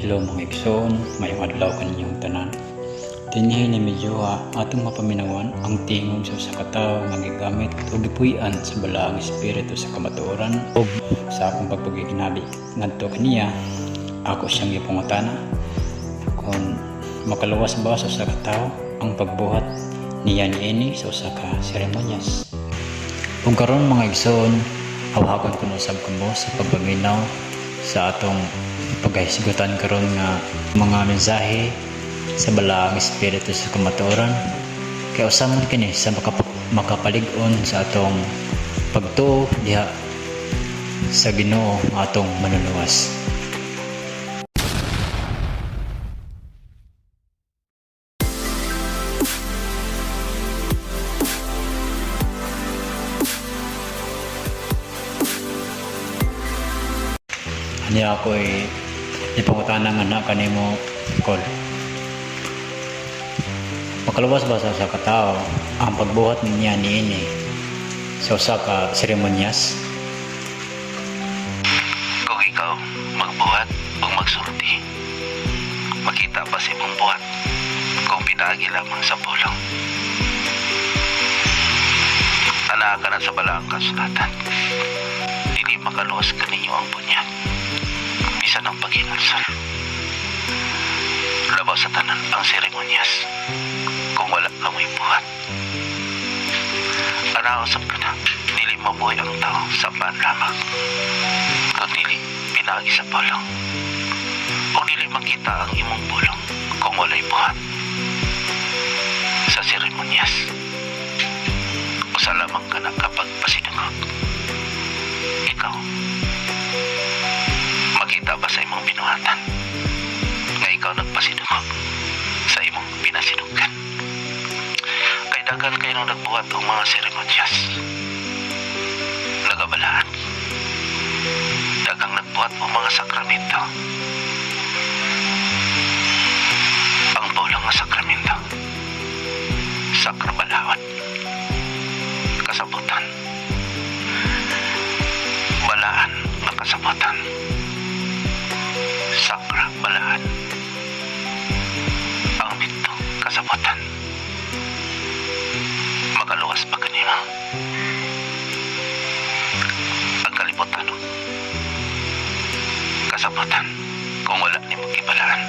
Hello mga igsoon, mayong adlaw kaninyong tanan. Dinhi ni medyo atong mapaminawan ang tingog sa usa ka tawo nga gigamit o gipuy-an sa balaang espiritu sa kamatuoran o sa akong pagpagiginabi. Ngadto kaniya, ako siyang gipangutana kung makaluwas ba sa usa ka tawo ang pagbuhat niya niini sa usa ka seremonyas. Kung karon mga igsoon, hawakon ko usab kamo sa pagpaminaw sa atong paghisgutan karon nga mga mensahe sa balaang espiritu sa kamatuoran kay usamon kini sa makapalig-on sa atong pagtuo diha sa Ginoo nga atong manunuluwas. Niya ako'y ipangutana nga na kanimo kol. Makaluwas ba sa usa ka tawo ang pagbuhat niya niini sa usa ka seremonyas? Kung ikaw magbuhat o magsulti, makita pa sa imong buhat kung pinaagi lamang sa pulong. Ana ka na sa balaang kasulatan, dili makaluwas kaninyo ang bunyag bisan ang paghinulsol. Labaw sa tanan ang seremonyas kung wala na mo'y buhat. Anausap ka na, dili mabuhay ang tao sa pan lamang, kung dili pinagi sa pulong, o dili makita ang imong pulong kung wala'y buhat. Sa seremonyas, usa lamang ka na kapag pasinugod. Ikaw, makita ba sa imong binuhatan nga ikaw nagpasinugod sa imong pinasinugan? Kay dagan kayo nang nagbuhat ang mga seremonyas, nagabalaan, dagang nagbuhat ang mga sakramento. Ang pulong nga sakramento, sakrabalawat, kasabutan, balaan na kasabutan, sakra balaan, ang bito kasabutan. Makaluwas pa kanina ang kalibutan kasabutan kung wala ni magkibalaan.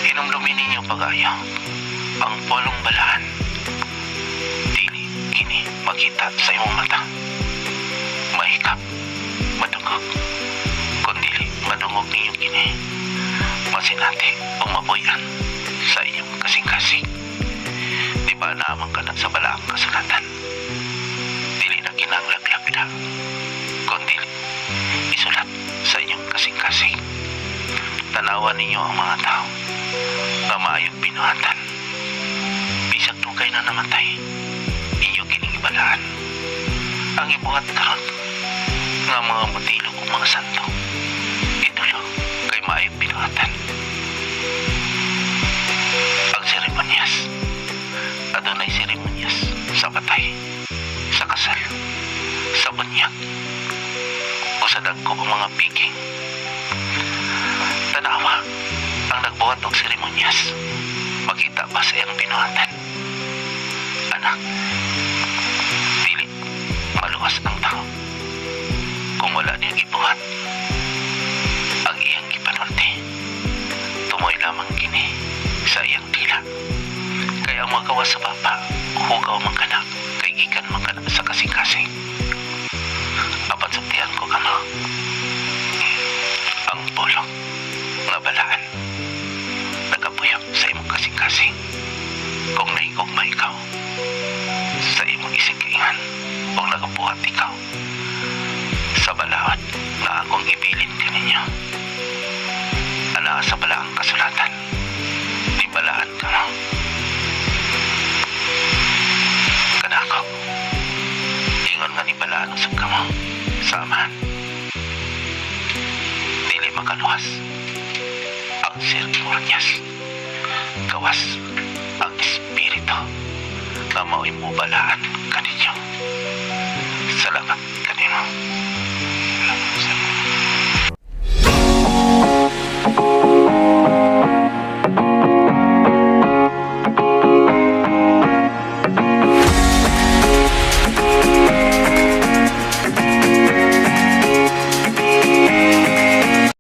Hinumdumi ninyo pag-ayo ang pulong balaan, dili kini makita sa imong mata, mahikap, madungog, kundili madungog ninyo kini masinati o mabuyan sa inyong kasing-kasing. Di ba naman ka na sa balaang kasulatan, dili na kinanglaglapida, kundili isulat sa inyong kasing-kasing. Tanawan ninyo ang mga tao na maayong binuhatan, bisag tugay na namatay, inyo kining ibalaan ang ibuhat karon nga mga motilog o mga santo, itulo kay maayong binuhatan. Ang seremonyas, adunay seremonyas sa patay, sa kasal, sa bunyag, o sa dagko o mga piging. Tanawa ang nagbuhat og seremonyas, makita ba sa iyang binuhatan? Anak, dili maluwas ang tao kung wala niyang ibuhat ang iyang ipanulti. Tumoy lamang kini sa iyang dila, kaya ang magawas sa baba hugaw man kana kay gikan man kana sa kasing-kasing. Apat sabtihan ko kamo, ang pulong nga balaan nagapuyok sa imong kasing-kasing kung nahigugma ikaw sa imong isikingan o nagabuhat ikaw sa balawat na akong ibilin kaninyo. Ana sa balaang kasulatan, di balaan ka mo kanako, ingon nga ni balaan usab ka mo sa amahan. Dili makaluwas ang seremonyas, gawas ang espiritu na mao'y mubalaan kaninyo. Salamat kanino.